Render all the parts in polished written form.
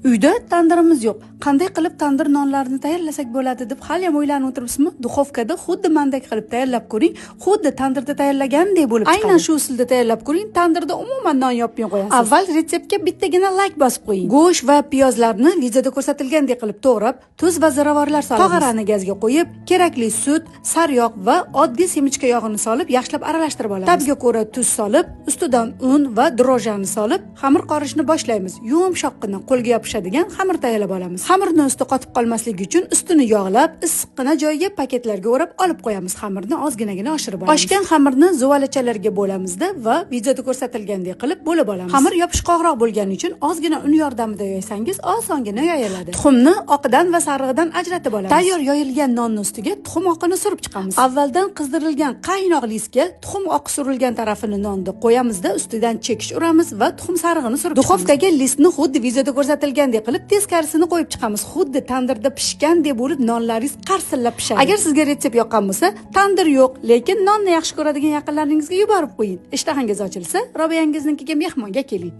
Uyda tandirimiz yo'q. Qanday qilib tandir nonlarini tayyorlasak bo'ladi deb hali ham o'ylanib o'tiribsizmi? Duxovkada xuddi mandek qilib tayyorlab ko'ring. Xuddi tandirda tayyorlagandek bo'lib chiqadi. Aynan shu usulda tayyorlab ko'ring. Tandirda umuman non yopmay qo'yasiz. Avval retseptga bittagina like bosib qo'ying. Go'sht va piyozlarni videoda ko'rsatilgandek qilib to'g'rab, tuz va ziravorlar solamiz. Tog'arani gazga qo'yib, kerakli sut, sariyog' va oddiy semichka yog'ini solib, yaxshilab aralashtirib olamiz. Tabga ko'ra tuz solib, ustidan un va drojani solib, xamir qorishni boshlaymiz. Yumshoqqina qo'lga yopishadigan xamir tayyorlab olamiz. Xamirning usti qotib qolmasligi uchun ustini yog'lab, issiqqina joyiga paketlarga o'rab olib qo'yamiz. Xamirni ozginagina oshirib olamiz. Oshgan xamirni zuvalachalarga bo'lamizda va videoda ko'rsatilgandek qilib bo'lib olamiz. Xamir yopishqoqroq bo'lgani uchun ozgina un yordamida yoysangiz osongina yoyiladi. Tuxumni oqidan va sarig'idan ajratib olamiz. Tayyor yoyilgan nonning ustiga tuxum oqini surib chiqamiz. Avvaldan qizdirilgan qaynoq lisga tuxum oqi surilgan tarafini nonni qo'yamizda, ustidan chekish uramiz va tuxum sarig'ini surib chiqamiz. Duxovkaga listni xuddi videoda ko'rsatilgandek qilib teskarisini qo'yib chiqamiz. Xuddi tandirda pishgandek bo'lib nonlaringiz qarsillab pishadi. Agar sizga retsept yoqqan bo'lsa, tandir yo'q, lekin nonni yaxshi ko'radigan yaqinlaringizga yuborib qo'ying. Ishtahangiz ochilsa, Robiyangizningkiga mehmonga keling.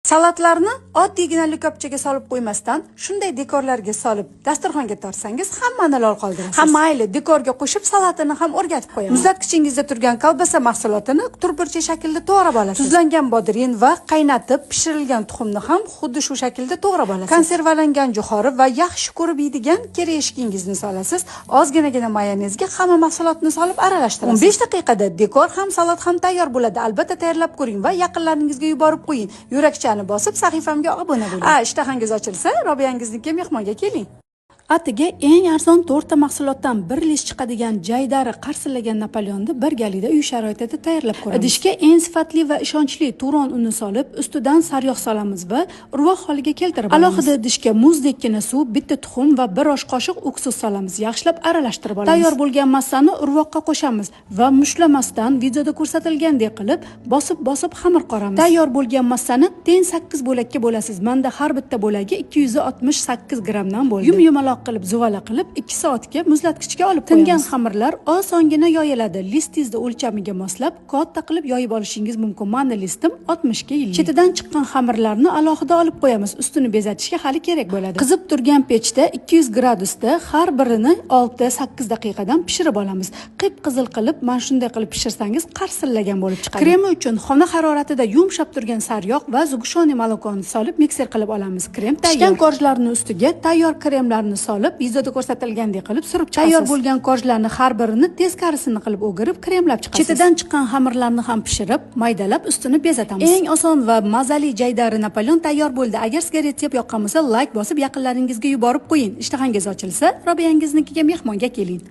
Salatlarni oddiygina likopchaga solib qo'ymasdan, shunday dekorlarga solib, dasturxonga tortsangiz, hammani lol qoldirasiz. Ha mayli, dekorga qo'shib salatini ham o'rgatib qo'yamiz. Muzlatkichingizda turgan kolbasa mahsulotini turburcha shaklda to'g'rab olasiz. Tuzlangan bodring va qaynatib pishirilgan tuxumni ham xuddi shu shaklda to'g'rab olasiz. Konservalangan jo'xori va yaxshi ko'rib yeydigan kereshkingizni solasiz. Ozginagina mayonezga hamma mahsulotni solib aralashtirasiz. 15 daqiqada dekor ham salat ham tayyor bo'ladi. Albatta tayyorlab ko'ring va yaqinlaringizga yuborib qo'ying. Yurakchani bosib sahifamga obuna bo'ling. Ishtahangiz ochilsa, Robiyangizningga mehmonga keling. Atiga eng arzon 4 ta mahsulotdan bir lish chiqadigan jaydari qarsillagan Napoleonni bir galida uy sharoitida tayyorlab ko'ramiz. Idishga eng sifatli va ishonchli turon uni solib, ustidan sariyog' solamiz va urvoq holiga keltirib olamiz. Alohida idishga muzdekkina suv, bitta tuxum va 1 osh qoshiq uksus solamiz. Yaxshilab aralashtirib olamiz. Tayyor bo'lgan massani urvoqqa qo'shamiz va mushlamasdan videoda ko'rsatilgandek qilib bosib xamir qoramiz. Tayyor bo'lgan massani teng 8 bo'lakka bo'lasiz. Menda har bitta bo'lagi 268 grammdan bo'ldi. Yumaloq qilib zuvala qilib 2 soatga muzlatkichga olib qo'yamiz. Tingan xamirlar osongina yoyiladi. Listingizni o'lchamiga moslab katta qilib yoyib olishingiz mumkin. Menda listim 60 ga 50. Chetidan chiqqan xamirlarni alohida olib qo'yamiz. Ustini bezatishga hali kerak bo'ladi. Qizib turgan pechda 200 gradusda har birini 6-8 daqiqadan pishirib olamiz. Qip-qizil qilib, mana shunday qilib pishirsangiz qarsillagan bo'lib chiqadi. Kremi uchun xona haroratida yumshab turgan sariyog' va zugshoniy molokoni solib mikser qilib olamiz. Krem tayyor. Pishgan korjlarning ustiga tayyor kremlarni solib, videoda ko'rsatilgandek qilib surib chiqasiz. Tayyor bo'lgan korjlarni har birini teskarisini qilib o'girib, kremlab chiqasiz. Chetidan chiqqan xamirlarni ham pishirib, maydalab ustini bezatamiz. Eng oson va mazali jaydari Napoleon tayyor bo'ldi. Agar sizga retsept yoqqan bo'lsa, like bosib yaqinlaringizga yuborib qo'ying. Ishtahangiz ochilsa, Robiyangizningkiga mehmonga keling.